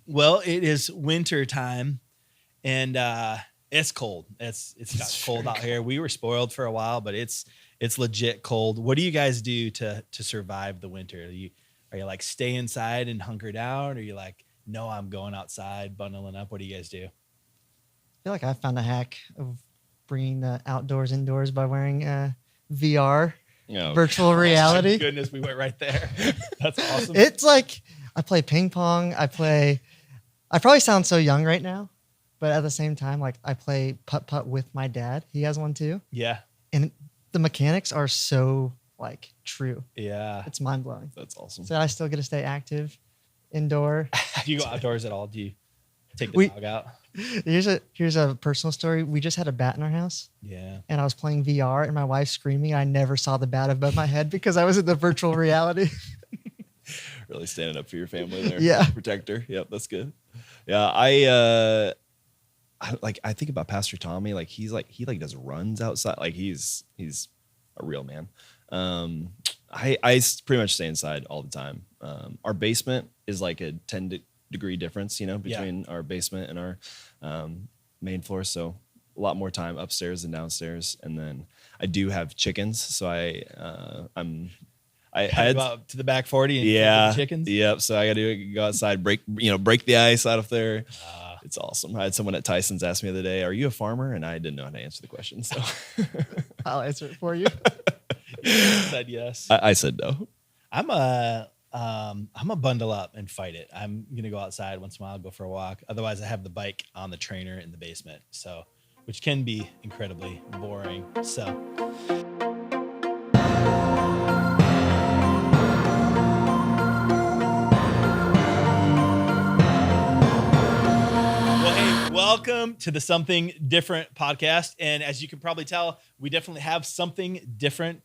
Well, it is winter time, and it's cold. It's got cold out here. We were spoiled for a while, but it's legit cold. What do you guys do to survive the winter? Are you like stay inside and hunker down? Or are you like, no, I'm going outside, bundling up? What do you guys do? I feel like I found a hack of bringing the outdoors indoors by wearing VR, virtual reality. My goodness, we went right there. That's awesome. It's like I play ping pong. I probably sound so young right now, but at the same time, like I play putt-putt with my dad. He has one too. Yeah. And the mechanics are so like true. Yeah. It's mind blowing. That's awesome. So I still get to stay active indoor. Do you go outdoors at all? Do you take the dog out? Here's a personal story. We just had a bat in our house. Yeah. And I was playing VR and my wife's screaming. I never saw the bat above my head because I was in the virtual reality. Really standing up for your family there. Yeah. Protector. Yep, that's good. Yeah, I think about Pastor Tommy. Like he does runs outside. Like he's a real man. I pretty much stay inside all the time. Our basement is like a 10-degree difference, between our basement and our main floor. So a lot more time upstairs than downstairs. And then I do have chickens, so I go out to the back 40 and feed the chickens. Yep. So I got to go outside, break the ice out of there. It's awesome. I had someone at Tyson's ask me the other day, "Are you a farmer?" And I didn't know how to answer the question. So I'll answer it for you. You said yes. I said no. I'm a bundle up and fight it. I'm gonna go outside once in a while, go for a walk. Otherwise, I have the bike on the trainer in the basement, so which can be incredibly boring. So. Welcome to the Something Different podcast. And as you can probably tell, we definitely have something different,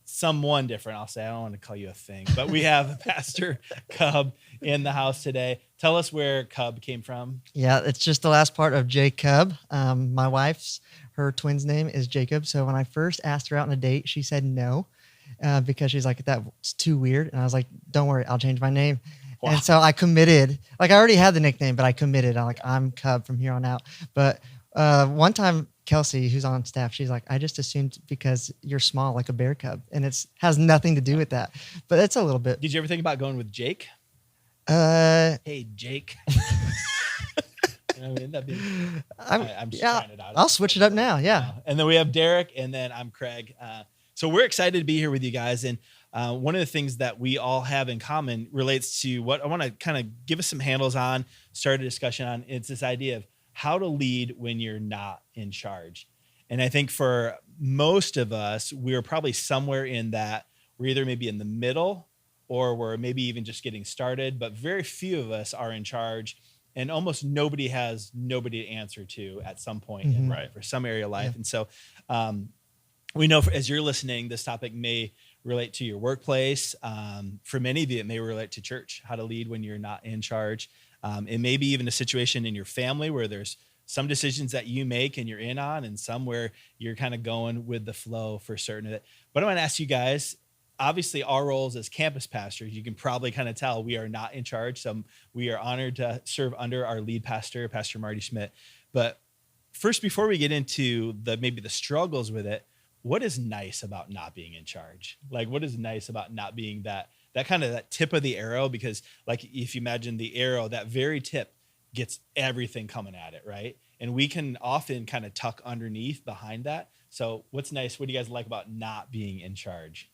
someone different. I'll say, I don't want to call you a thing, but we have Pastor Cub in the house today. Tell us where Cub came from. Yeah, it's just the last part of Jacob. My wife's, her twin's name is Jacob. So when I first asked her out on a date, she said no, because she's like, that's too weird. And I was like, don't worry, I'll change my name. Wow. And so I committed. Like I already had the nickname, but I committed. I'm Cub from here on out. But one time, Kelsey, who's on staff, she's like, I just assumed because you're small, like a bear cub, and it has nothing to do with that. But it's a little bit. Did you ever think about going with Jake? Hey, Jake. I'm just trying it out. I'll switch it up now. Yeah. And then we have Darik, and then I'm Craig. So we're excited to be here with you guys. And one of the things that we all have in common relates to what I want to kind of give us some handles on, start a discussion on. It's this idea of how to lead when you're not in charge. And I think for most of us, we're probably somewhere in that. We're either maybe in the middle or we're maybe even just getting started, but very few of us are in charge. And almost nobody has nobody to answer to at some point for some area of life. Yeah. And so we know as you're listening, this topic may relate to your workplace. For many of you, it may relate to church, how to lead when you're not in charge. It may be even a situation in your family where there's some decisions that you make and you're in on, and some where you're kind of going with the flow for certain of it. But I want to ask you guys, obviously our roles as campus pastors, you can probably kind of tell we are not in charge. So we are honored to serve under our lead pastor, Pastor Marty Schmidt. But first, before we get into maybe the struggles with it, what is nice about not being in charge? Like, what is nice about not being that kind of that tip of the arrow? Because like, if you imagine the arrow, that very tip gets everything coming at it, right? And we can often kind of tuck underneath behind that. So what's nice? What do you guys like about not being in charge?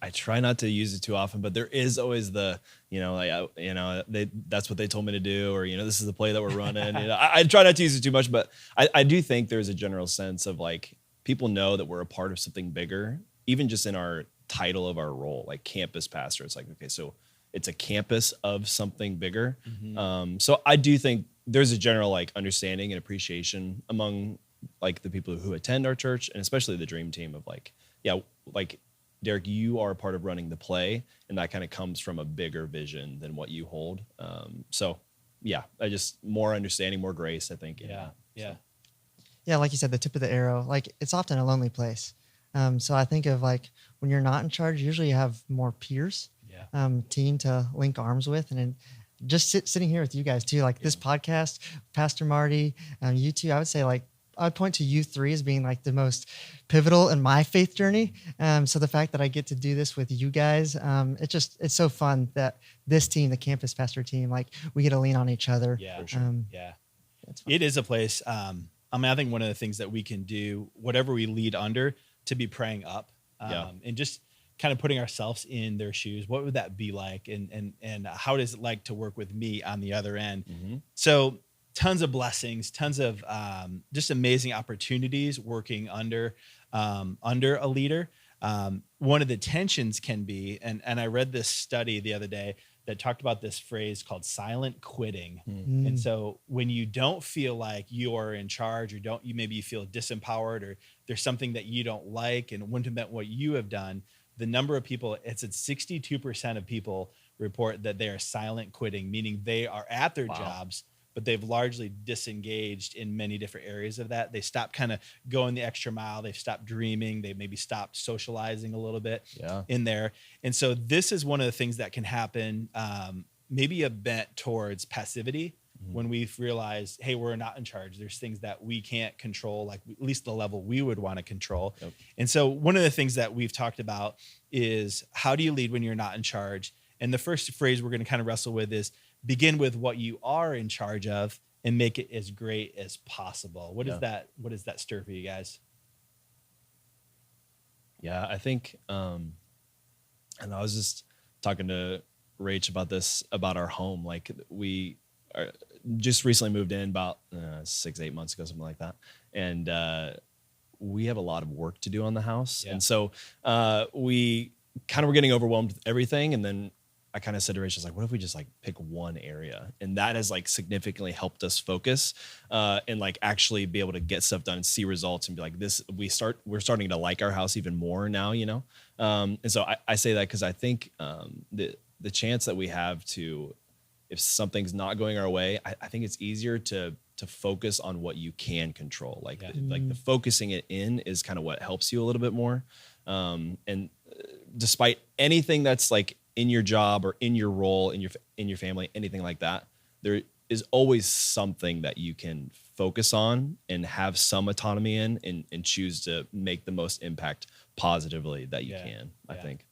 I try not to use it too often, but there is always that's what they told me to do, or, this is the play that we're running. I try not to use it too much, but I do think there's a general sense of like, people know that we're a part of something bigger, even just in our title of our role, like campus pastor. It's like, okay, so it's a campus of something bigger. Mm-hmm. So I do think there's a general like understanding and appreciation among like the people who attend our church, and especially the dream team of like, like Darik, you are a part of running the play, and that kind of comes from a bigger vision than what you hold. I just more understanding, more grace, I think. Yeah, like you said, the tip of the arrow, like it's often a lonely place. So I think of like when you're not in charge, usually you have more peers, team to link arms with. And just sitting here with you guys too, like this podcast, Pastor Marty, you two, I would say like, I'd point to you three as being like the most pivotal in my faith journey. So the fact that I get to do this with you guys, it's so fun that this team, the campus pastor team, like we get to lean on each other. Yeah. For sure. Yeah. It is a place. I mean, I think one of the things that we can do, whatever we lead under, to be praying up, and just kind of putting ourselves in their shoes. What would that be like? And how does it like to work with me on the other end? Mm-hmm. So tons of blessings, tons of just amazing opportunities working under a leader. One of the tensions can be, and I read this study the other day that talked about this phrase called silent quitting. Mm. And so when you don't feel like you are in charge, or maybe you feel disempowered, or there's something that you don't like and wouldn't have meant what you have done, the number of people, it's at 62% of people report that they are silent quitting, meaning they are at their jobs, but they've largely disengaged in many different areas of that. They stopped kind of going the extra mile. They've stopped dreaming. They maybe stopped socializing a little bit in there. And so this is one of the things that can happen, maybe a bent towards passivity, when we've realized, hey, we're not in charge. There's things that we can't control, like at least the level we would want to control. Yep. And so one of the things that we've talked about is, how do you lead when you're not in charge? And the first phrase we're going to kind of wrestle with is, begin with what you are in charge of and make it as great as possible. What does that stir for you guys? Yeah, I think, and I was just talking to Rach about this, about our home. Like we just recently moved in about 6-8 months ago, something like that. And we have a lot of work to do on the house. Yeah. And so we kind of were getting overwhelmed with everything. And then I kind of said to Rachel, like, what if we just like pick one area? And that has like significantly helped us focus and like actually be able to get stuff done and see results and be like, we're starting to like our house even more now, you know? And so I say that because I think the chance that we have to, if something's not going our way, I think it's easier to focus on what you can control. Like, like the focusing it in is kind of what helps you a little bit more. And despite anything that's like in your job or in your role, in your family, anything like that, there is always something that you can focus on and have some autonomy in, and choose to make the most impact positively that you can, I think.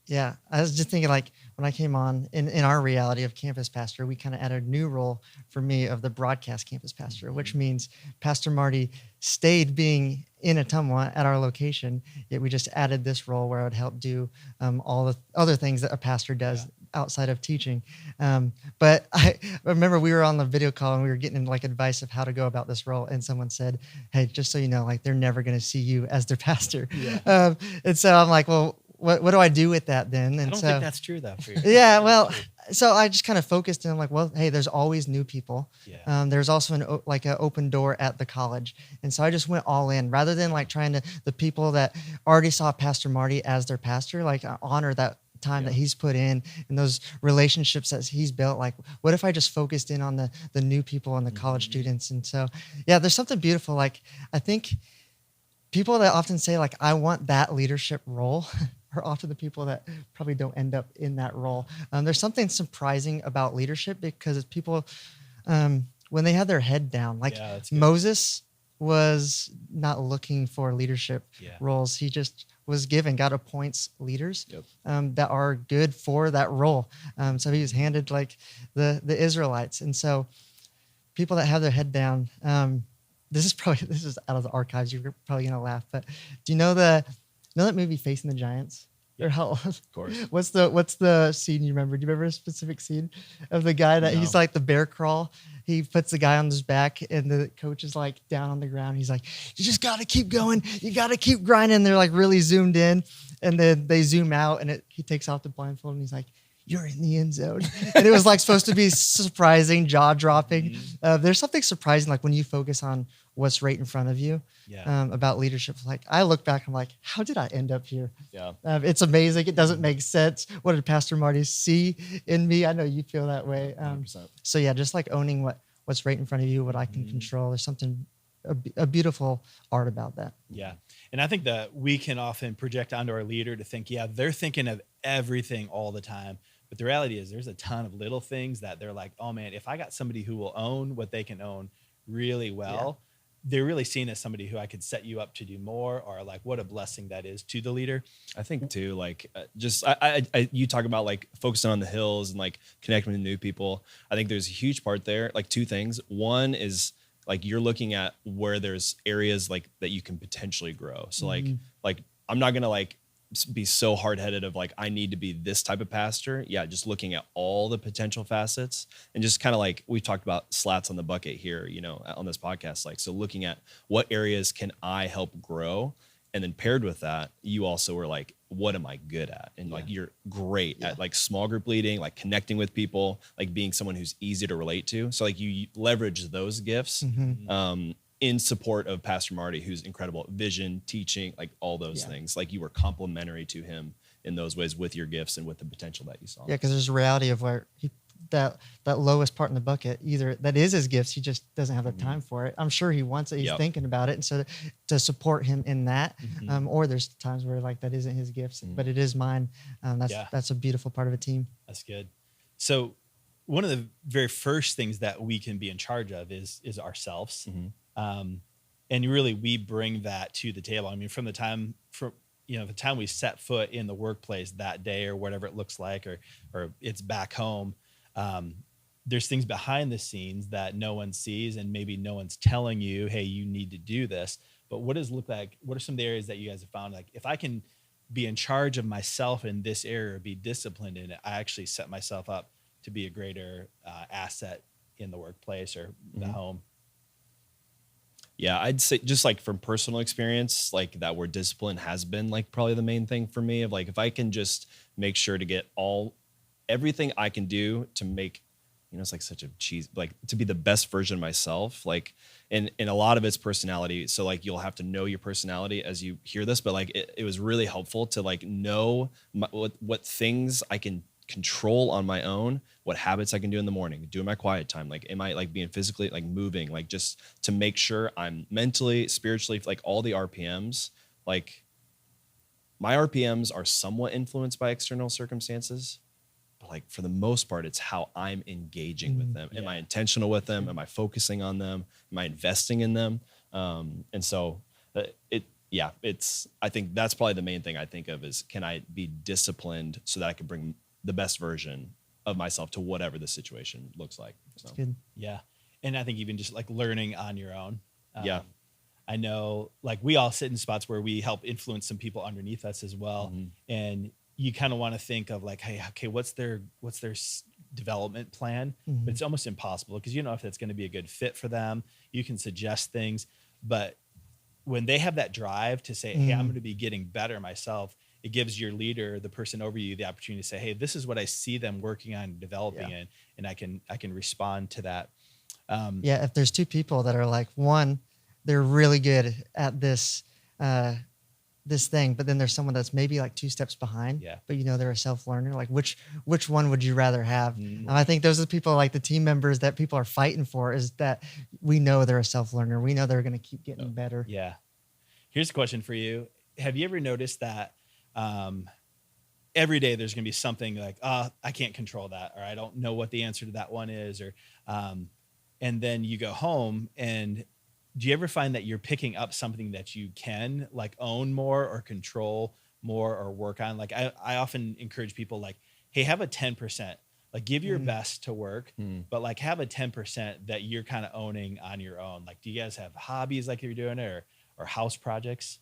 Yeah, I was just thinking, like, when I came on in our reality of campus pastor, we kind of added a new role for me of the broadcast campus pastor, which means Pastor Marty stayed being in Ottumwa at our location, yet we just added this role where I would help do all the other things that a pastor does outside of teaching. But I remember we were on the video call and we were getting like advice of how to go about this role. And someone said, hey, just so you know, like they're never going to see you as their pastor. Yeah. And so I'm like, well, what do I do with that then? And I don't think that's true though for you. Yeah, well, so I just kind of focused and I'm like, well, hey, there's always new people. Yeah. There's also an open door at the college. And so I just went all in rather than like the people that already saw Pastor Marty as their pastor, like honor that time that he's put in and those relationships that he's built. Like, what if I just focused in on the new people and the college students? And so, yeah, there's something beautiful. Like, I think people that often say like, I want that leadership role are often the people that probably don't end up in that role. There's something surprising about leadership because it's people, when they have their head down, like Moses was not looking for leadership roles. He just was given, God appoints leaders that are good for that role. So he was handed like the Israelites. And so people that have their head down, this is out of the archives. You're probably going to laugh, but do you know that movie Facing the Giants? Or how? Of course. What's the scene you remember? Do you remember a specific scene of the guy that he's like the bear crawl? He puts the guy on his back and the coach is like down on the ground. He's like, you just got to keep going. You got to keep grinding. They're like really zoomed in and then they zoom out and he takes off the blindfold and he's like, you're in the end zone. And it was like supposed to be surprising, jaw dropping. There's something surprising like when you focus on what's right in front of you about leadership. Like I look back, I'm like, how did I end up here? Yeah, it's amazing. It doesn't make sense. What did Pastor Marty see in me? I know you feel that way. So yeah, just like owning what's right in front of you, what I can control. There's something, a beautiful art about that. Yeah. And I think that we can often project onto our leader to think, they're thinking of everything all the time. But the reality is there's a ton of little things that they're like, oh man, if I got somebody who will own what they can own really well, they're really seen as somebody who I could set you up to do more, or like what a blessing that is to the leader. I think too, like you talk about like focusing on the hills and like connecting with new people. I think there's a huge part there, like two things. One is like you're looking at where there's areas like that you can potentially grow. So like I'm not going to like be so hard-headed of like, I need to be this type of pastor. Yeah. Just looking at all the potential facets and just kind of like, we've talked about slats on the bucket here, you know, on this podcast. Like, so looking at what areas can I help grow? And then paired with that, you also were like, what am I good at? And like, you're great at like small group leading, like connecting with people, like being someone who's easy to relate to. So like you leverage those gifts, in support of Pastor Marty, who's incredible at vision, teaching, like all those things. Like you were complementary to him in those ways with your gifts and with the potential that you saw. Yeah, because there's a reality of where that lowest part in the bucket, either that is his gifts, he just doesn't have the time for it. I'm sure he wants it, he's thinking about it. And so to support him in that, or there's times where like that isn't his gifts, but it is mine. That's a beautiful part of a team. That's good. So one of the very first things that we can be in charge of is ourselves. And really we bring that to the table. I mean, from the time the time we set foot in the workplace that day or whatever it looks like, or it's back home, there's things behind the scenes that no one sees and maybe no one's telling you, hey, you need to do this. But what does it look like? What are some of the areas that you guys have found? Like if I can be in charge of myself in this area or be disciplined in it, I actually set myself up to be a greater asset in the workplace or the home. Yeah, I'd say just like from personal experience, like that word discipline has been like probably the main thing for me of like, if I can just make sure to get everything I can do to make, it's like such a cheese, like to be the best version of myself, like, and a lot of it's personality. So like, you'll have to know your personality as you hear this, but like, it was really helpful to like know what things I can control on my own, what habits I can do in the morning, do in my quiet time. Like, am I like being physically like moving, like just to make sure I'm mentally, spiritually, like all the RPMs, like my RPMs are somewhat influenced by external circumstances, but like for the most part, it's how I'm engaging with them. Am I intentional with them? Am I focusing on them? Am I investing in them? And so I think that's probably the main thing I think of is, can I be disciplined so that I can bring the best version of myself to whatever the situation looks like. So. That's good. Yeah. And I think even just like learning on your own. I know like we all sit in spots where we help influence some people underneath us as well. And you kind of want to think of like, hey, okay, what's their development plan? But it's almost impossible because you know if that's going to be a good fit for them. You can suggest things, but when they have that drive to say, hey, I'm going to be getting better myself, it gives your leader, the person over you, the opportunity to say, hey, this is what I see them working on and developing in, and I can respond to that. If there's two people that are like, one, they're really good at this thing, but then there's someone that's maybe like 2 steps behind, but they're a self-learner. Like which one would you rather have? I think those are the people, like the team members that people are fighting for, is that we know they're a self-learner. We know they're going to keep getting better. Yeah. Here's a question for you. Have you ever noticed that every day there's going to be something like, I can't control that, or I don't know what the answer to that one is, or and then you go home, and do you ever find that you're picking up something that you can like own more or control more or work on? Like I often encourage people like, hey, have a 10%, like give your best to work, but like have a 10% that you're kind of owning on your own. Like, do you guys have hobbies like you're doing it, or house projects?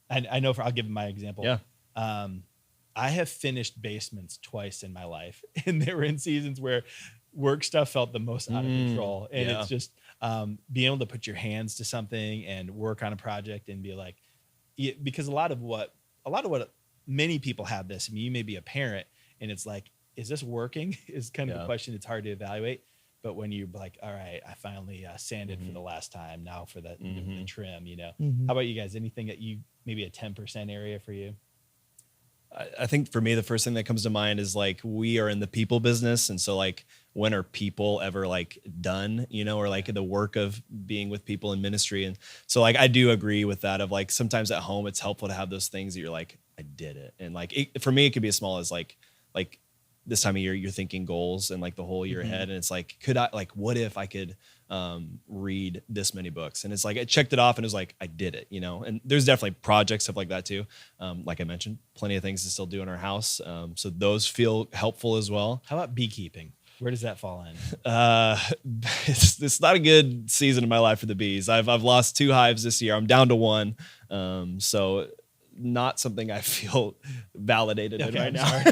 And I know I'll give my example. Yeah. I have finished basements twice in my life, and they were in seasons where work stuff felt the most out of control. And it's just being able to put your hands to something and work on a project and be like, because a lot of what many people have this. I mean, you may be a parent and it's like, is this working? Is kind of the question. It's hard to evaluate. But when you're like, all right, I finally sanded for the last time, now for the trim, How about you guys? Anything that maybe a 10% area for you? I think for me, the first thing that comes to mind is like, we are in the people business. And so like, when are people ever like done, or like the work of being with people in ministry? And so like, I do agree with that of like, sometimes at home, it's helpful to have those things that you're like, I did it. And like, for me, it could be as small as like this time of year, you're thinking goals and like the whole year ahead. And it's like, what if I could read this many books? And it's like, I checked it off and it was like, I did it, and there's definitely projects, stuff like that too. Like I mentioned, plenty of things to still do in our house. So those feel helpful as well. How about beekeeping? Where does that fall in? It's not a good season in my life for the bees. I've lost 2 hives this year. I'm down to 1. So not something I feel validated in right now.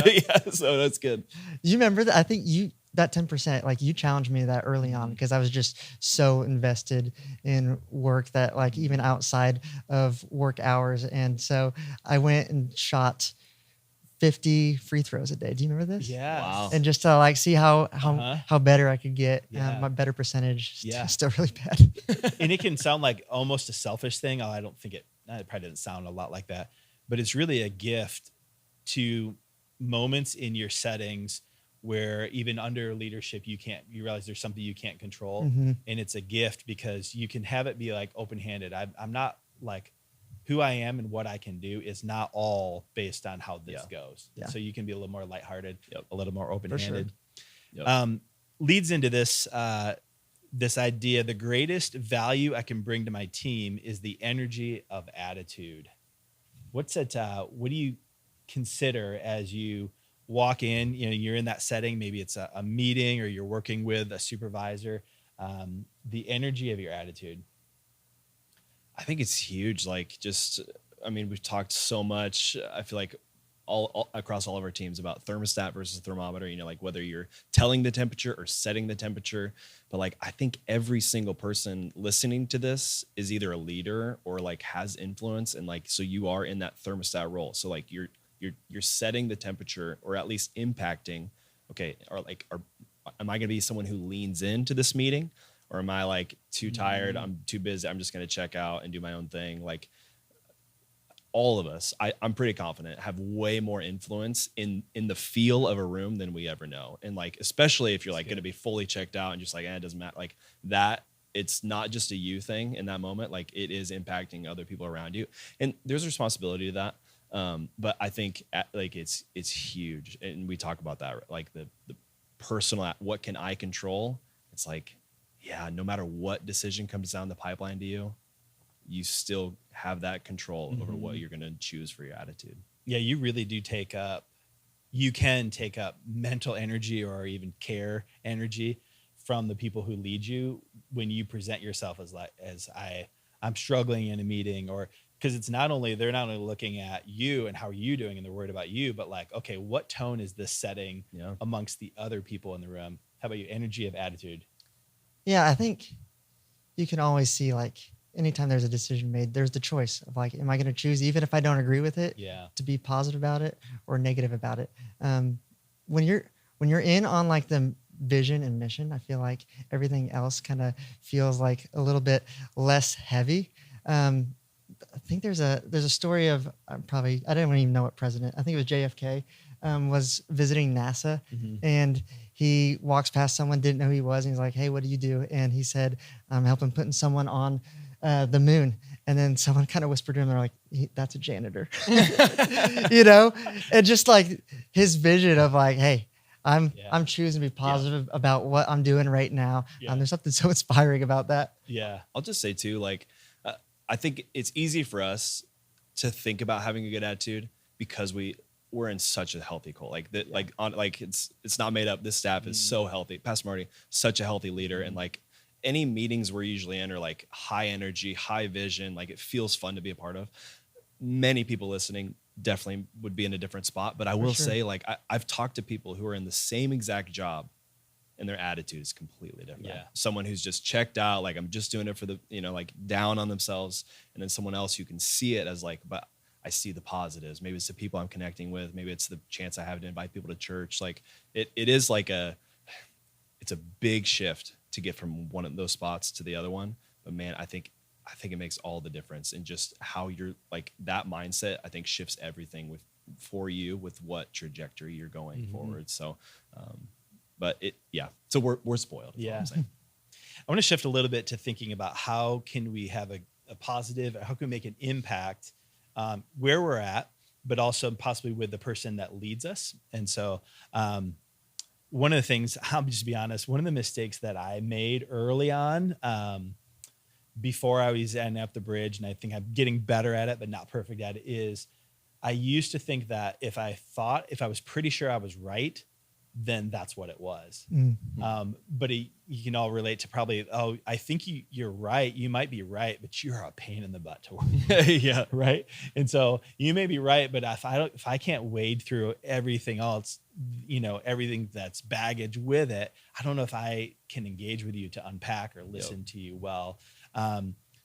Yeah, so that's good. You remember that? I think that 10%, like you challenged me that early on because I was just so invested in work that like even outside of work hours. And so I went and shot 50 free throws a day. Do you remember this? Yeah. Wow. And just to like see how better I could get. Yeah. My better percentage Yeah. still really bad. And it can sound like almost a selfish thing. I don't think it probably doesn't sound a lot like that, but it's really a gift to moments in your settings where even under leadership, you realize there's something you can't control. Mm-hmm. And it's a gift because you can have it be like open-handed. I'm not like who I am and what I can do is not all based on how this goes. Yeah. So you can be a little more lighthearted, a little more open-handed. For sure. Leads into this, this idea, the greatest value I can bring to my team is the energy of attitude. What's it? What do you consider as you walk in? You're in that setting. Maybe it's a meeting or you're working with a supervisor. The energy of your attitude. I think it's huge. Like we've talked so much. I feel like all across all of our teams about thermostat versus thermometer, like whether you're telling the temperature or setting the temperature. But like, I think every single person listening to this is either a leader or like has influence. And like, so you are in that thermostat role. So like you're setting the temperature or at least impacting, okay. Am I going to be someone who leans into this meeting or am I like too tired? I'm too busy. I'm just going to check out and do my own thing. Like, all of us, I'm pretty confident, have way more influence in the feel of a room than we ever know. And like, especially if you're like going to be fully checked out and just like, it doesn't matter. Like that, it's not just a you thing in that moment. Like it is impacting other people around you. And there's a responsibility to that. But I think it's huge. And we talk about that, like the personal, what can I control? It's like, yeah, no matter what decision comes down the pipeline to you, you still have that control over what you're going to choose for your attitude. Yeah, you really do you can take up mental energy or even care energy from the people who lead you when you present yourself as I'm struggling in a meeting, or because they're not only looking at you and how are you doing and they're worried about you, but like, okay, what tone is this setting amongst the other people in the room? How about your energy of attitude? Yeah, I think you can always see like anytime there's a decision made, there's the choice of like, am I going to choose, even if I don't agree with it, to be positive about it or negative about it? When you're in on like the vision and mission, I feel like everything else kind of feels like a little bit less heavy. I think there's a story of I don't even know what president. I think it was JFK was visiting NASA, and he walks past someone, didn't know who he was, and he's like, "Hey, what do you do?" And he said, "I'm helping putting someone on the moon." And then someone kind of whispered to him, they're like, "That's a janitor," and just like his vision of like, "Hey, I'm choosing to be positive about what I'm doing right now." There's something so inspiring about that. Yeah, I'll just say too, like, I think it's easy for us to think about having a good attitude because we're in such a healthy cult. Like that, it's not made up. This staff is so healthy. Pastor Marty, such a healthy leader, and like any meetings we're usually in are like high energy, high vision. Like it feels fun to be a part of. Many people listening definitely would be in a different spot, but I will say, like, I've talked to people who are in the same exact job and their attitude is completely different. Yeah. Someone who's just checked out, like I'm just doing it for the, like down on themselves. And then someone else who can see it as like, but I see the positives. Maybe it's the people I'm connecting with. Maybe it's the chance I have to invite people to church. Like it is like it's a big shift to get from one of those spots to the other one. But man, I think it makes all the difference in just how you're like that mindset. I think shifts everything for you with what trajectory you're going forward. So, so we're spoiled. Yeah. I want to shift a little bit to thinking about how can we have a positive, how can we make an impact where we're at but also possibly with the person that leads us. And so, one of the things, I'll just be honest, one of the mistakes that I made early on, before I was ending up the bridge, and I think I'm getting better at it, but not perfect at it, is I used to think that if I was pretty sure I was right, then that's what it was. But you can all relate to probably, oh, I think you're right. You might be right, but you're a pain in the butt to work. Yeah. Right. And so you may be right, but if I can't wade through everything else, everything that's baggage with it, I don't know if I can engage with you to unpack or listen to you well.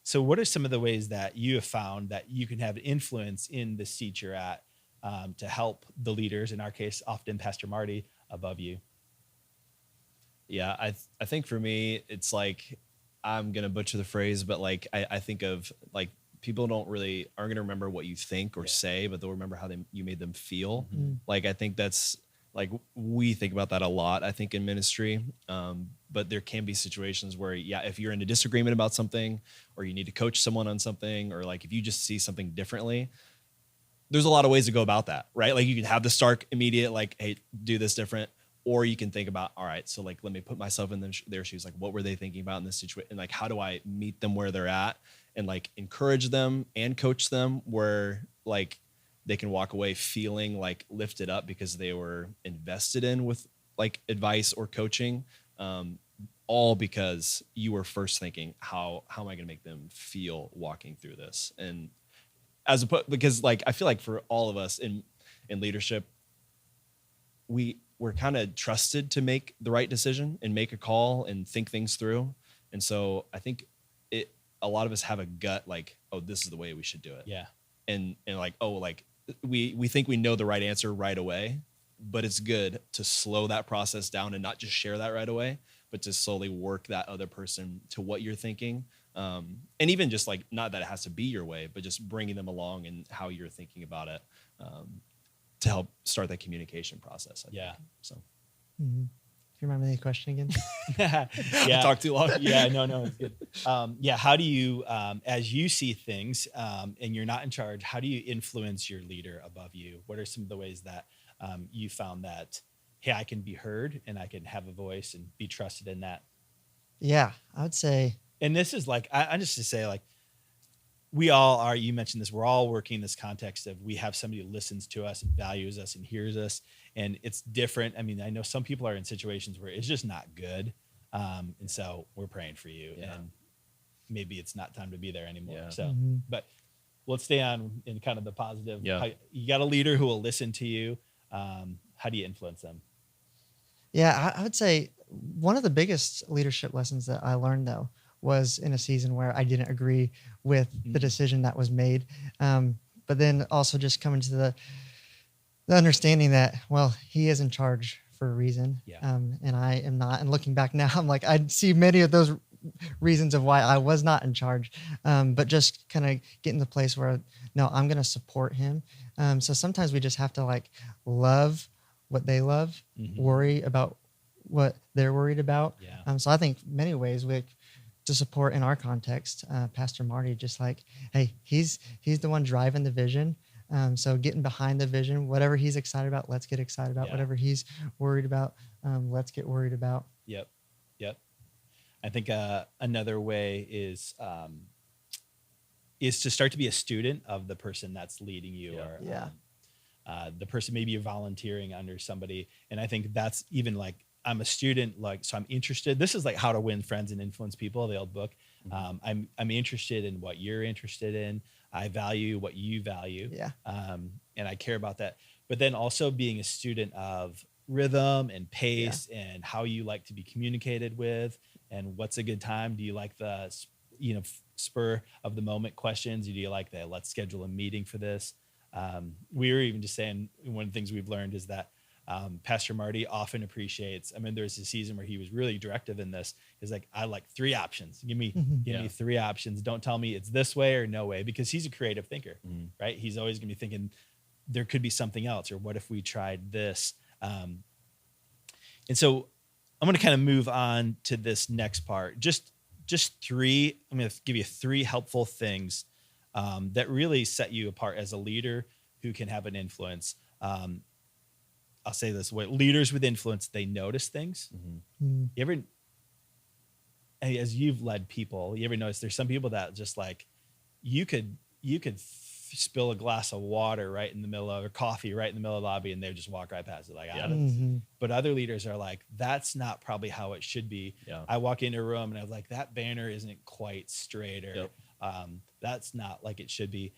So what are some of the ways that you have found that you can have influence in the seat you're at, to help the leaders, in our case, often Pastor Marty, above you? Yeah, I think for me, it's like, I'm gonna butcher the phrase, but like I think of like, people aren't gonna remember what you think or say, but they'll remember how you made them feel. Like, I think that's like, we think about that a lot, I think, in ministry. But there can be situations where, if you're in a disagreement about something, or you need to coach someone on something, or like if you just see something differently, there's a lot of ways to go about that, right? Like, you can have the stark, immediate, like, hey, do this different. Or you can think about, all right, so like, let me put myself in their shoes. Like, what were they thinking about in this situation? And like, how do I meet them where they're at, and like encourage them and coach them where like they can walk away feeling like lifted up because they were invested in with like advice or coaching, all because you were first thinking, how am I going to make them feel walking through this? And because like, I feel like for all of us in leadership, we're kind of trusted to make the right decision and make a call and think things through. And so I think a lot of us have a gut, like, oh, this is the way we should do it. Yeah. And like, oh, like we think we know the right answer right away, but it's good to slow that process down and not just share that right away, but to slowly work that other person to what you're thinking. And even just like, not that it has to be your way, but just bringing them along and how you're thinking about it, to help start that communication process. I think. So. Mm-hmm. Do you remember the question again? I talked too long. No, it's good. How do you, as you see things, and you're not in charge, how do you influence your leader above you? What are some of the ways that you found that, hey, I can be heard and I can have a voice and be trusted in that? Yeah, I would say. And this is like, I just to say, like, we all are, you mentioned this, we're all working in this context of, we have somebody who listens to us and values us and hears us. And it's different. I mean, I know some people are in situations where it's just not good. And so we're praying for you, and maybe it's not time to be there anymore. Yeah. So, but let's stay on in kind of the positive. Yeah. You got a leader who will listen to you. How do you influence them? Yeah, I would say one of the biggest leadership lessons that I learned, though, was in a season where I didn't agree with the decision that was made. But then also just coming to the understanding that, well, he is in charge for a reason. And I am not. And looking back now, I'm like, I see many of those reasons of why I was not in charge. But just kind of getting to the place where, no, I'm going to support him. So sometimes we just have to like love what they love, worry about what they're worried about. So I think many ways to support in our context, Pastor Marty, just like, hey, he's the one driving the vision. So getting behind the vision, whatever he's excited about, let's get excited about. Whatever he's worried about, let's get worried about. Yep. I think another way is to start to be a student of the person that's leading you, or the person maybe you're volunteering under somebody. And I think that's even like, I'm a student, like, so I'm interested. This is like How to Win Friends and Influence People, the old book. I'm interested in what you're interested in. I value what you value. And I care about that. But then also being a student of rhythm and pace and how you like to be communicated with, and what's a good time. Do you like the, spur of the moment questions? Do you like the, let's schedule a meeting for this? We were even just saying, one of the things we've learned is that Pastor Marty often appreciates. I mean, there's a season where he was really directive in this. He's like, I like 3 options. Give me 3 options. Don't tell me it's this way or no way, because he's a creative thinker, right? He's always going to be thinking there could be something else, or what if we tried this? And so I'm going to kind of move on to this next part. Just 3. I'm going to give you 3 helpful things that really set you apart as a leader who can have an influence. I'll say this way: leaders with influence, they notice things. You ever, as you've led people, you ever notice there's some people that just like you could spill a glass of water right in the middle of, or coffee right in the middle of the lobby, and they just walk right past it like, but other leaders are like, that's not probably how it should be. I walk into a room and I'm like, that banner isn't quite straight, or that's not like it should be.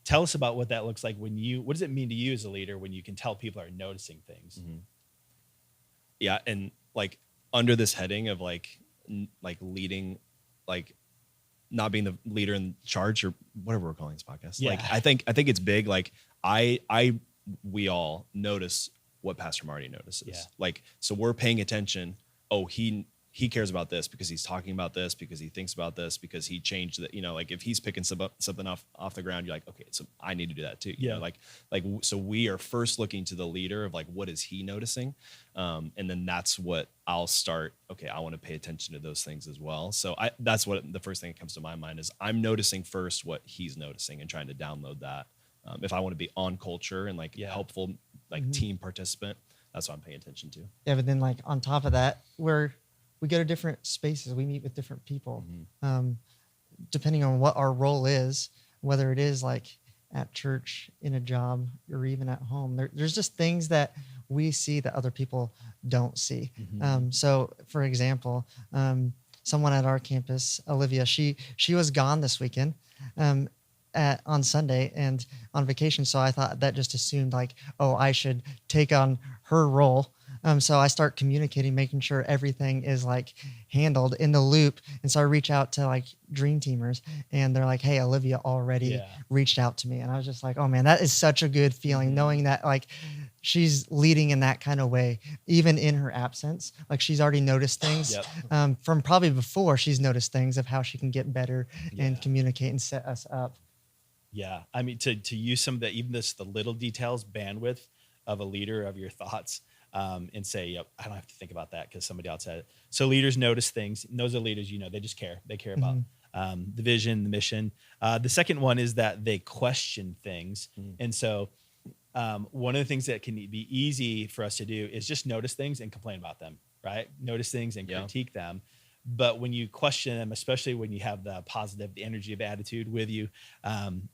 Tell us about what that looks like what does it mean to you as a leader when you can tell people are noticing things? Yeah. And like under this heading of like leading, like not being the leader in charge, or whatever we're calling this podcast. Like, I think it's big. Like we all notice what Pastor Marty notices. Like, so we're paying attention. Oh, he cares about this because he's talking about this, because he thinks about this, because he changed that, like if he's picking something off the ground, you're like, okay, so I need to do that too. You know, like, so we are first looking to the leader of like, what is he noticing? And then that's what I'll start. Okay, I want to pay attention to those things as well. So that's what the first thing that comes to my mind is I'm noticing first what he's noticing and trying to download that. If I want to be on culture and like helpful, like team participant, that's what I'm paying attention to. Yeah, but then like on top of that, we go to different spaces. We meet with different people, depending on what our role is, whether it is like at church, in a job, or even at home. There's just things that we see that other people don't see. So, for example, someone at our campus, Olivia, she was gone this weekend on Sunday and on vacation. So I thought that just assumed like, oh, I should take on her role. So I start communicating, making sure everything is like handled in the loop. And so I reach out to like Dream Teamers and they're like, hey, Olivia already reached out to me. And I was just like, oh man, that is such a good feeling knowing that like she's leading in that kind of way, even in her absence. Like she's already noticed things from probably before. She's noticed things of how she can get better and communicate and set us up. Yeah. I mean, to use some of the little details, bandwidth of a leader, of your thoughts, and say, yep, I don't have to think about that because somebody else said it. So leaders notice things. And those are leaders, they just care. They care about the vision, the mission. The second one is that they question things. And so one of the things that can be easy for us to do is just notice things and complain about them, right? Notice things and critique them. But when you question them, especially when you have the energy of attitude with you,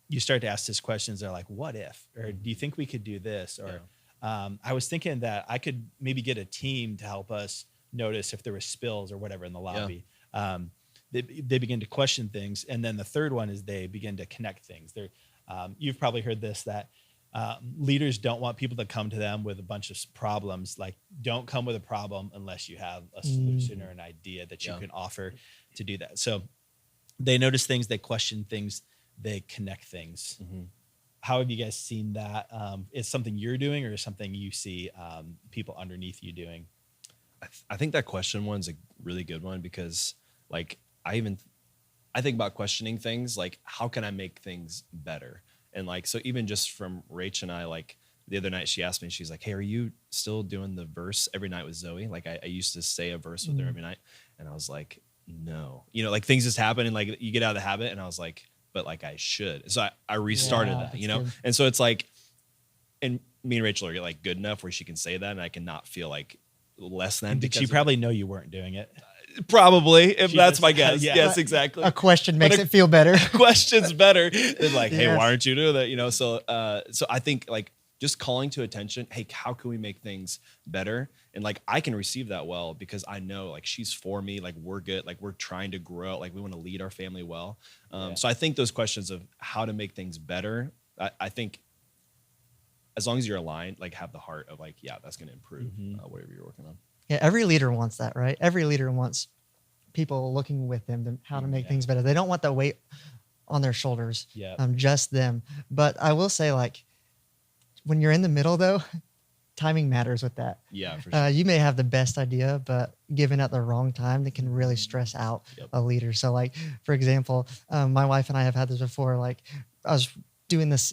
you start to ask these questions. They're like, what if? Or do you think we could do this? Or I was thinking that I could maybe get a team to help us notice if there were spills or whatever in the lobby. They begin to question things. And then the third one is they begin to connect things. You've probably heard this, that leaders don't want people to come to them with a bunch of problems. Like, don't come with a problem unless you have a solution or an idea that you can offer to do that. So they notice things, they question things, they connect things. How have you guys seen that? Is something you're doing, or is something you see people underneath you doing? I think that question one's a really good one, because like I think about questioning things like, how can I make things better? And like, so even just from Rach and I, like the other night she asked me, she's like, hey, are you still doing the verse every night with Zoe? Like I used to say a verse with her every night. And I was like, no, like things just happen and like you get out of the habit. And I was like, but like I should. So I restarted that, good. And so it's like, and me and Rachel are like good enough where she can say that and I cannot feel like less than. Did she probably know you weren't doing it? Probably, if that's my guess. Yes, exactly. A question makes it feel better. Question's better than like, hey, why aren't you doing that? So I think like just calling to attention, hey, how can we make things better? And like, I can receive that well because I know like she's for me, like we're good, like we're trying to grow, like we want to lead our family well. So I think those questions of how to make things better, I think as long as you're aligned, like have the heart of like, yeah, that's going to improve whatever you're working on. Yeah, every leader wants that, right? Every leader wants people looking with them how to make things better. They don't want the weight on their shoulders, just them. But I will say, like, when you're in the middle, though, timing matters with that. Yeah, for sure. You may have the best idea, but given at the wrong time, that can really stress out a leader. So, like, for example, my wife and I have had this before. Like, I was doing this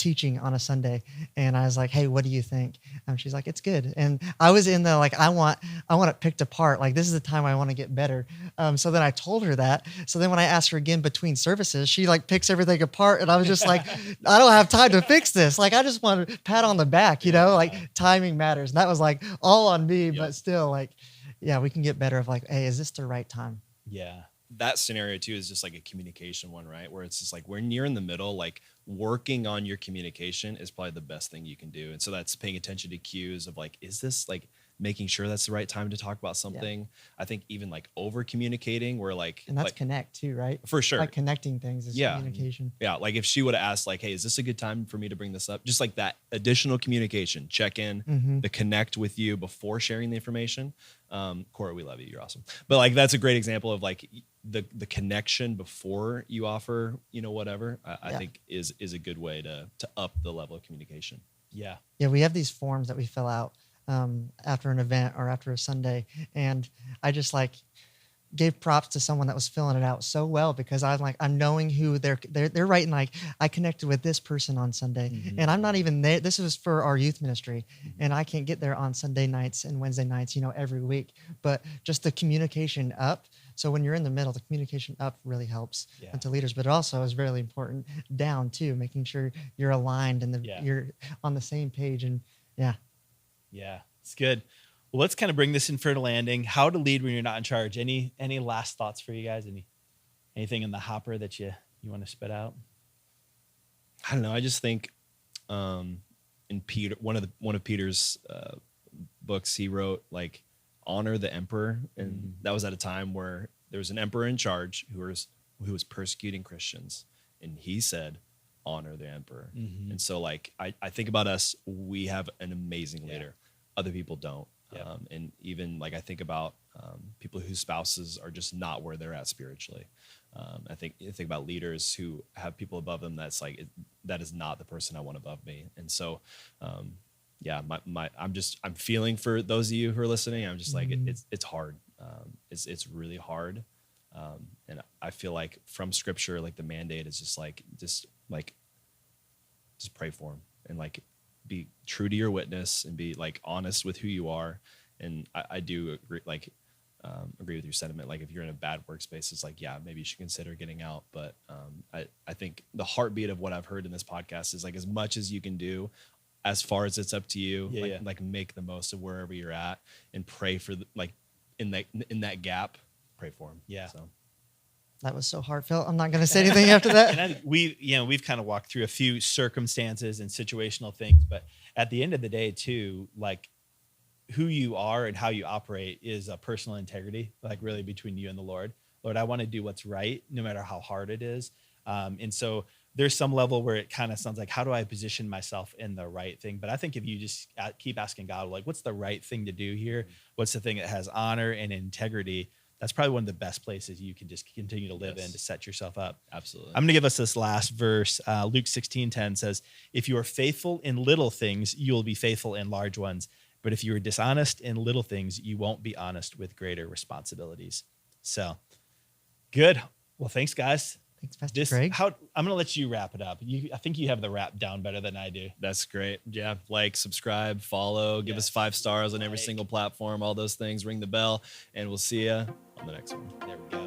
teaching on a Sunday, and I was like, "Hey, what do you think?" She's like, "It's good." And I was in the like, I want it picked apart. Like, this is the time I want to get better. So then I told her that. So then when I asked her again between services, she like picks everything apart, and I was just like, "I don't have time to fix this. Like, I just want to pat on the back, like timing matters." And that was like all on me, but still, like, yeah, we can get better of like, hey, is this the right time? Yeah. That scenario too is just like a communication one, right? Where it's just like when you're in the middle, like working on your communication is probably the best thing you can do. And so that's paying attention to cues of like, is this like making sure that's the right time to talk about something? Yeah. I think even like over communicating where like, and that's like, connect too, right? For sure. Like connecting things is communication. Yeah. Like if she would have asked like, hey, is this a good time for me to bring this up? Just like that additional communication, check in, the connect with you before sharing the information. Cora, we love you. You're awesome. But like, that's a great example of like the connection before you offer, whatever, I think is a good way to up the level of communication. Yeah. Yeah. We have these forms that we fill out after an event or after a Sunday. And I just like gave props to someone that was filling it out so well, because I'm knowing who they're writing, like, I connected with this person on Sunday and I'm not even there. This was for our youth ministry and I can't get there on Sunday nights and Wednesday nights, every week, but just the communication up. So when you're in the middle, the communication up really helps to leaders, but it also is very important down too, making sure you're aligned and you're on the same page. And yeah, it's good. Well, let's kind of bring this in for a landing. How to lead when you're not in charge. Any last thoughts for you guys? Anything in the hopper that you want to spit out? I don't know. I just think in Peter, one of Peter's books, he wrote like honor the emperor, and that was at a time where there was an emperor in charge who was persecuting Christians, and he said, honor the emperor. And so like I think about us, we have an amazing leader. Other people don't. And even like I think about people whose spouses are just not where they're at spiritually. I think about leaders who have people above them that's like that is not the person I want above me. And so I'm feeling for those of you who are listening. I'm just like it's hard. It's really hard. And I feel like from Scripture, like the mandate is just pray for them and like be true to your witness and be like honest with who you are. And I do agree, agree with your sentiment. Like if you're in a bad workspace, it's like, maybe you should consider getting out. But I think the heartbeat of what I've heard in this podcast is like, as much as you can do, as far as it's up to you, like make the most of wherever you're at and pray for in that gap, pray for them. Yeah. So. That was so heartfelt. I'm not going to say anything after that. And we've kind of walked through a few circumstances and situational things, but at the end of the day too, like who you are and how you operate is a personal integrity, like really between you and the Lord. Lord, I want to do what's right, no matter how hard it is. And so there's some level where it kind of sounds like, how do I position myself in the right thing? But I think if you just keep asking God, like, what's the right thing to do here? What's the thing that has honor and integrity? That's probably one of the best places you can just continue to live in to set yourself up. Absolutely. I'm going to give us this last verse. Luke 16:10 says, if you are faithful in little things, you will be faithful in large ones. But if you are dishonest in little things, you won't be honest with greater responsibilities. So good. Well, thanks guys. Thanks, Pastor Craig. I'm going to let you wrap it up. I think you have the wrap down better than I do. That's great. Yeah. Like, subscribe, follow, give us 5 stars on every single platform, all those things, ring the bell, and we'll see you on the next one. There we go.